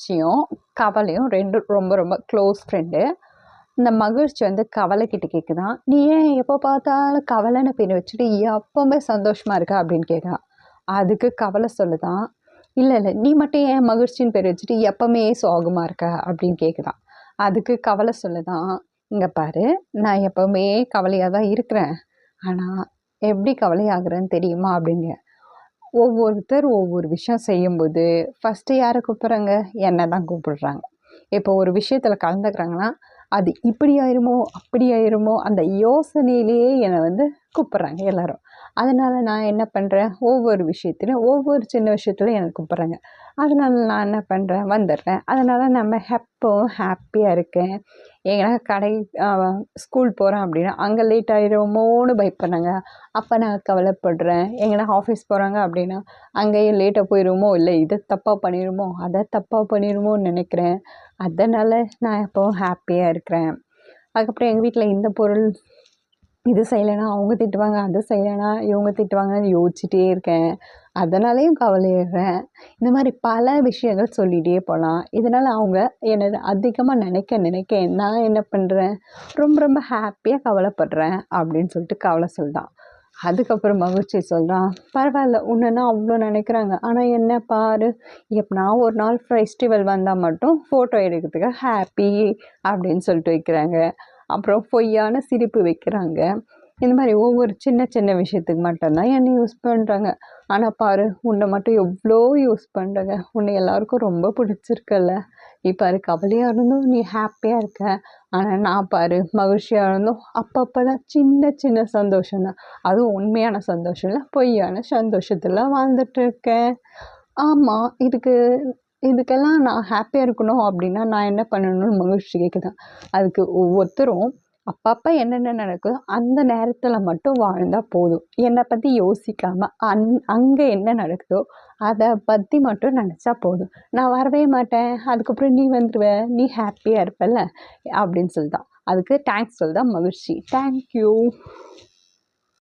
மகிழ்ச்சியும் கவலையும் 2 ரொம்ப ரொம்ப க்ளோஸ் ஃப்ரெண்டு. இந்த மகிழ்ச்சி வந்து கவலைக்கிட்ட கேட்குதாம், "நீ ஏன் எப்போ பார்த்தாலும் கவலைன்னு பேர் வச்சுட்டு எப்பவுமே சந்தோஷமா இருக்க?" அப்படின்னு கேட்குறான். அதுக்கு கவலை சொல்லுதாம், "இல்ல, இல்ல, நீ மட்டும் ஏன் மகிழ்ச்சின்னு பேர் வச்சுட்டு எப்பவுமே சோகமா இருக்க?" அப்படின்னு கேட்குதாம். அதுக்கு கவலை சொல்லுதாம், "இங்க பாரு, நான் எப்பவுமே கவலையா தான் இருக்கிறேன். ஆனா எப்படி கவலையாகுறேன்னு தெரியுமா?" அப்படின்னு. ஒவ்வொருத்தர் ஒவ்வொரு விஷயம் செய்யும்போது, ஃபர்ஸ்ட்டு யார கூப்பிடுறாங்க? என்ன தான் கூப்பிடுறாங்க. இப்போ ஒரு விஷயத்துல கலந்துக்கிறாங்கன்னா, அது இப்படி ஆயிருமோ, அப்படி ஆயிருமோ, அந்த யோசனையிலேயே என்னை வந்து கூப்பிடுறாங்க எல்லாரும். அதனால நான் என்ன பண்றேன், ஒவ்வொரு விஷயத்திலும், ஒவ்வொரு சின்ன விஷயத்திலும் என்ன கூப்பிடுறாங்க. அதனால நான் என்ன பண்றேன், வந்துடுறேன். அதனால நம்ம எப்பவும் ஹாப்பியா இருக்கேன். ஏன்னா ஸ்கூல் போறேன் அப்படின்னா, அங்க லேட் ஆயிருமோன்னு பயப்படுறாங்க. அப்ப நான் கவலைப்படுறேன். எங்கனா ஆஃபீஸ் போறாங்க அப்படின்னா, அங்கேயும் லேட்டா போயிருவோமோ, இல்ல இத தப்பா பண்ணிருமோ, அத தப்பா பண்ணிருமோன்னு நினைக்கிறேன். அதனால நான் எப்பவும் ஹாப்பியா இருக்கிறேன். அதுக்கப்புறம் எங்க வீட்ல இந்த பொருள் இது செய்யலைன்னா அவங்க திட்டுவாங்க, அது செய்யலைன்னா இவங்க திட்டுவாங்கன்னு யோசிச்சுட்டே இருக்கேன். அதனாலேயும் கவலையிடுறேன். இந்த மாரி பல விஷயங்கள் சொல்லிட்டே போலாம். இதனால அவங்க என்ன அதிகமா நினைக்க நினைக்க நான் என்ன பண்றேன், ரொம்ப ரொம்ப ஹாப்பியா கவலைப்படுறேன் அப்படின்னு சொல்லிட்டு கவலை சொல்லுதாம். அதுக்கப்புறம் மகிழ்ச்சி சொல்றான், "பரவால்ல, உன்னன்னா அவ்ளோ நினைக்கிறாங்க. ஆனா என்ன பாரு, எப்பனா ஒரு நாள் ஃபெஸ்டிவல் வந்தா மட்டும் ஃபோட்டோ எடுக்கிறதுக்கு ஹாப்பி அப்படின்னு சொல்லிட்டு வைக்கிறாங்க." அப்புறம் பொய்யான சிரிப்பு வைக்கிறாங்க. இந்த மாரி ஒவ்வொரு சின்ன சின்ன விஷயத்துக்கு மட்டும் தான் என்ன யூஸ் பண்றாங்க. ஆனா பாரு, உன்ன மட்டும் எவ்ளோ யூஸ் பண்றாங்க. உன்னை எல்லாருக்கும் ரொம்ப பிடிச்சிருக்குல்ல. நீ பாரு, கவலையா இருந்தும் நீ ஹாப்பியா இருக்க. ஆனா நான் பாரு, மகிழ்ச்சியா இருந்தும் அப்பப்ப தான் சின்ன சின்ன சந்தோஷம் தான். அதுவும் உண்மையான சந்தோஷம் இல்ல, பொய்யான சந்தோஷத்துல வாழ்ந்துட்டு இருக்கேன். ஆமா, இதுக்கெல்லாம் நான் ஹாப்பியா இருக்கணும் அப்படின்னா நான் என்ன பண்ணணும்னு மகிழ்ச்சி கேட்குதாம். அதுக்கு ஒவ்வொருத்தரும் அப்பப்ப என்னென்ன நடக்குதோ அந்த நேரத்துல மட்டும் வாழ்ந்தா போதும். என்னை பத்தி யோசிக்காம அங்க என்ன நடக்குதோ அத பத்தி மட்டும் நினைச்சா போதும். நான் வரவே மாட்டேன். அதுக்கப்புறம் நீ வந்துருவ. நீ ஹாப்பியா இருப்பல்ல அப்படின்னு சொல்லுதாம். அதுக்கு தேங்க்ஸ் சொல்லுதாம் மகிழ்ச்சி. Thank you.